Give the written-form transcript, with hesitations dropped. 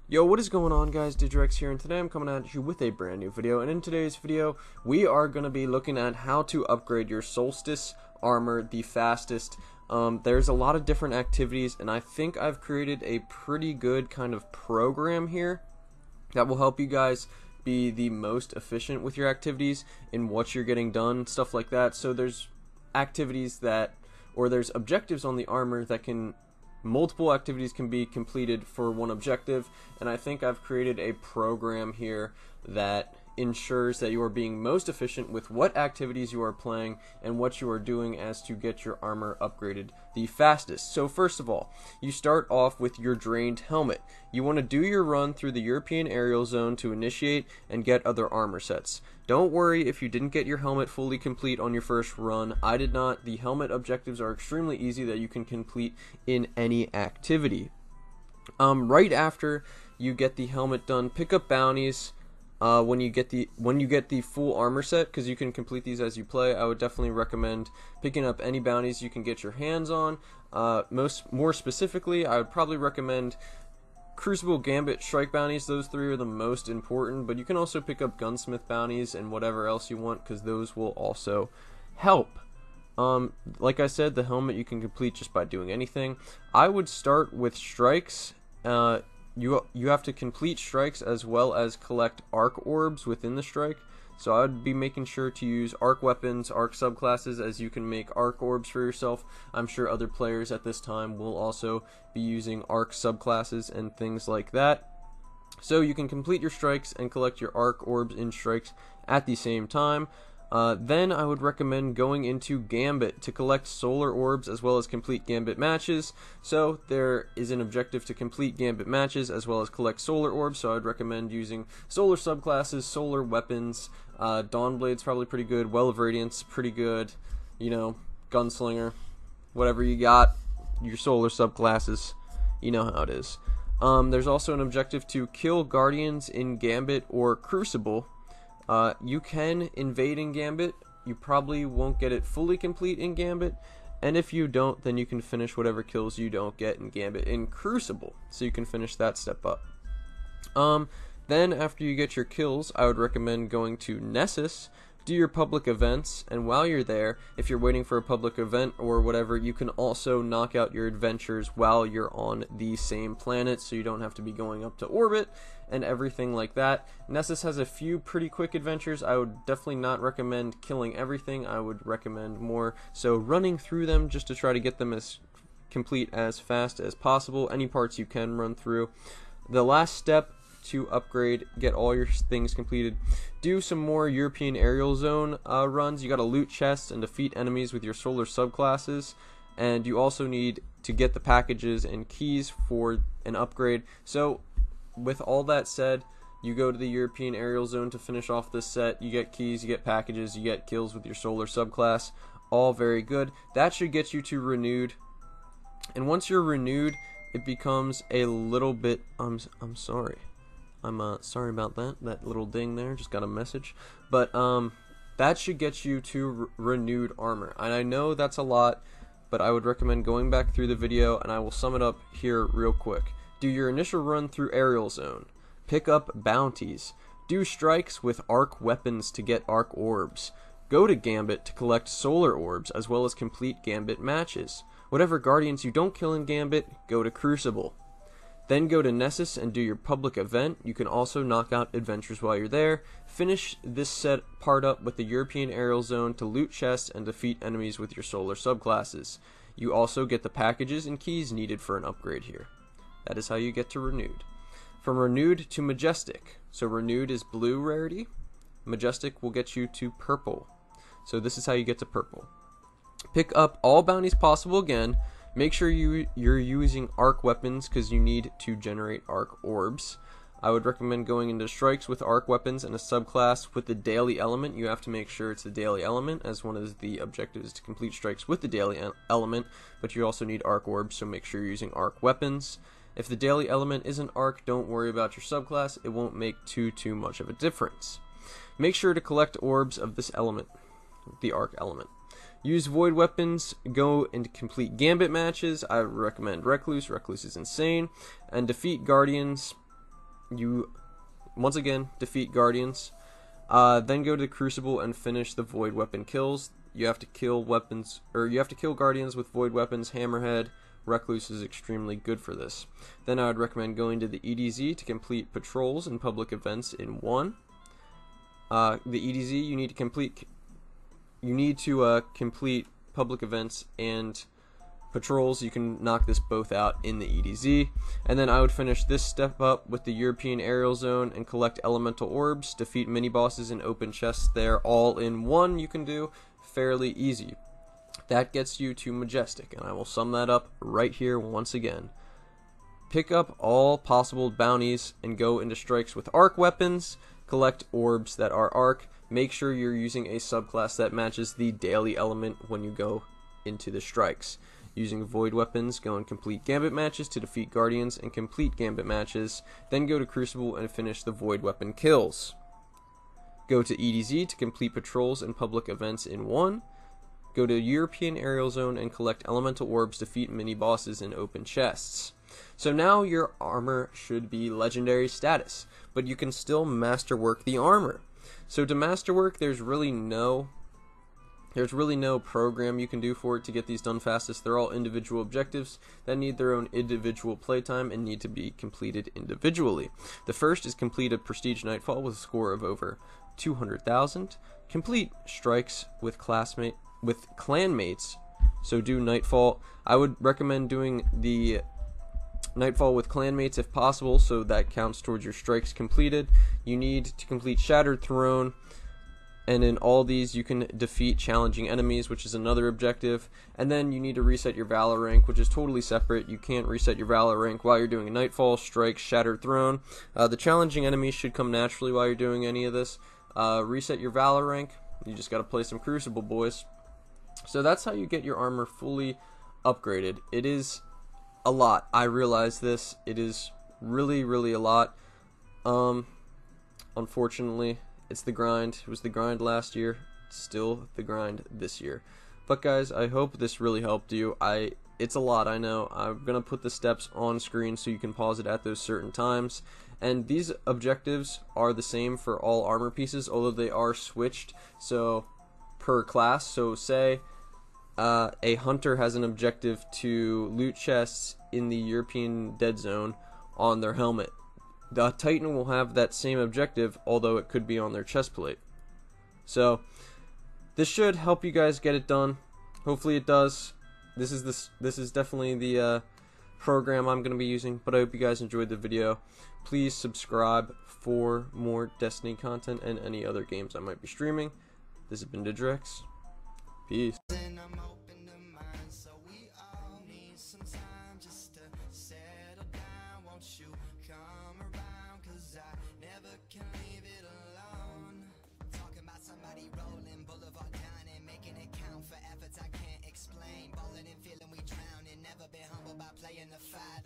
Yo, what is going on, guys? Digrex here, and today I'm coming at you with a brand new video. And in today's video, we are going to be looking at how to upgrade your Solstice armor the fastest. There's a lot of different activities, and I think I've created a pretty good kind of program here that will help you guys be the most efficient with your activities in what you're getting done, stuff like that. So there's activities that, or there's objectives on the armor that can multiple activities can be completed for one objective, and I think I've created a program here that ensures that you are being most efficient with what activities you are playing and what you are doing as to get your armor upgraded the fastest. So first of all, you start off with your drained helmet. You want to do your run through the European aerial zone to initiate and get other armor sets. Don't worry if you didn't get your helmet fully complete on your first run. I did not. The helmet objectives are extremely easy that you can complete in any activity. Right after you get the helmet done, pick up bounties. When you get the full armor set, because you can complete these as you play, I would definitely recommend picking up any bounties you can get your hands on. More specifically, I would probably recommend Crucible, Gambit, Strike bounties. Those three are the most important, but you can also pick up Gunsmith bounties and whatever else you want, because those will also help. Like I said, the helmet you can complete just by doing anything. I would start with strikes. You have to complete strikes as well as collect arc orbs within the strike. So I would be making sure to use arc weapons, arc subclasses, as you can make arc orbs for yourself. I'm sure other players at this time will also be using arc subclasses and things like that. So you can complete your strikes and collect your arc orbs in strikes at the same time. Then I would recommend going into Gambit to collect solar orbs as well as complete Gambit matches. So there is an objective to complete Gambit matches as well as collect solar orbs, so I'd recommend using solar subclasses, solar weapons. Dawnblade's probably pretty good, Well of Radiance pretty good, you know, Gunslinger, whatever you got, your solar subclasses, you know how it is. There's also an objective to kill Guardians in Gambit or Crucible. You can invade in Gambit. You probably won't get it fully complete in Gambit, and if you don't, then you can finish whatever kills you don't get in Gambit in Crucible, so you can finish that step up. Then after you get your kills, I would recommend going to Nessus, do your public events, and while you're there, if you're waiting for a public event or whatever, you can also knock out your adventures while you're on the same planet, so you don't have to be going up to orbit and everything like that. Nessus has a few pretty quick adventures. I would definitely not recommend killing everything. I would recommend more so running through them just to try to get them as complete as fast as possible. Any parts you can run through. The last step to upgrade, get all your things completed, do some more European aerial zone runs. You gotta loot chests and defeat enemies with your solar subclasses, and you also need to get the packages and keys for an upgrade. So with all that said, you go to the European aerial zone to finish off this set. You get keys, you get packages, you get kills with your solar subclass. All very good. That should get you to renewed, and once you're renewed, it becomes a little bit I'm sorry. I'm sorry about that little ding there, just got a message. But that should get you to renewed armor, and I know that's a lot, but I would recommend going back through the video, and I will sum it up here real quick. Do your initial run through aerial zone, pick up bounties, do strikes with arc weapons to get arc orbs, go to Gambit to collect solar orbs as well as complete Gambit matches. Whatever guardians you don't kill in Gambit, go to Crucible. Then go to Nessus and do your public event. You can also knock out adventures while you're there. Finish this set part up with the European aerial zone to loot chests and defeat enemies with your solar subclasses. You also get the packages and keys needed for an upgrade here. That is how you get to renewed. From renewed to majestic. So renewed is blue rarity. Majestic will get you to purple. So this is how you get to purple. Pick up all bounties possible again. Make sure you're using arc weapons because you need to generate arc orbs. I would recommend going into strikes with arc weapons and a subclass with the daily element. You have to make sure it's the daily element, as one of the objectives is to complete strikes with the daily element, but you also need arc orbs, so make sure you're using arc weapons. If the daily element isn't arc, don't worry about your subclass. It won't make too much of a difference. Make sure to collect orbs of this element, the arc element. Use void weapons, go and complete Gambit matches. I recommend Recluse. Recluse is insane. And defeat Guardians you once again defeat Guardians. Then go to the Crucible and finish the Void Weapon kills. You have to kill weapons, or you have to kill Guardians with Void Weapons. Hammerhead, Recluse is extremely good for this. Then I would recommend going to the EDZ to complete patrols and public events in one. The EDZ you need to complete. You need to complete public events and patrols. You can knock this both out in the EDZ. And then I would finish this step up with the European Aerial Zone and collect elemental orbs, defeat mini bosses and open chests there, all in one. You can do fairly easy. That gets you to Majestic, and I will sum that up right here once again. Pick up all possible bounties and go into strikes with arc weapons. Collect orbs that are arc. Make sure you're using a subclass that matches the daily element when you go into the strikes. Using void weapons, go and complete gambit matches to defeat Guardians and complete gambit matches. Then go to Crucible and finish the void weapon kills. Go to EDZ to complete patrols and public events in one. Go to European Aerial Zone and collect elemental orbs, defeat mini bosses and open chests. So now your armor should be legendary status, but you can still masterwork the armor. So to masterwork, there's really no program you can do for it to get these done fastest. They're all individual objectives that need their own individual playtime and need to be completed individually. The first is complete a Prestige Nightfall with a score of over 200,000. Complete strikes with clanmates. So do Nightfall. I would recommend doing the Nightfall with clanmates if possible, so that counts towards your strikes completed. You need to complete Shattered Throne. And in all these, you can defeat challenging enemies, which is another objective. And then you need to reset your Valor rank, which is totally separate. You can't reset your Valor rank while you're doing a Nightfall, Strike, Shattered Throne. The challenging enemies should come naturally while you're doing any of this. Reset your Valor rank. You just got to play some Crucible, boys. So that's how you get your armor fully upgraded. It is a lot. I realize this. It is really, really a lot. Unfortunately, it's the grind. It was the grind last year. It's still the grind this year. But guys, I hope this really helped you. It's a lot, I know. I'm going to put the steps on screen so you can pause it at those certain times. And these objectives are the same for all armor pieces, although they are switched so per class. So say a hunter has an objective to loot chests in the European Dead Zone on their helmet. The Titan will have that same objective, although it could be on their chest plate. So this should help you guys get it done. Hopefully it does. This is definitely the program I'm going to be using, but I hope you guys enjoyed the video. Please subscribe for more Destiny content and any other games I might be streaming. This has been Digrex. Peace. Playing the fight.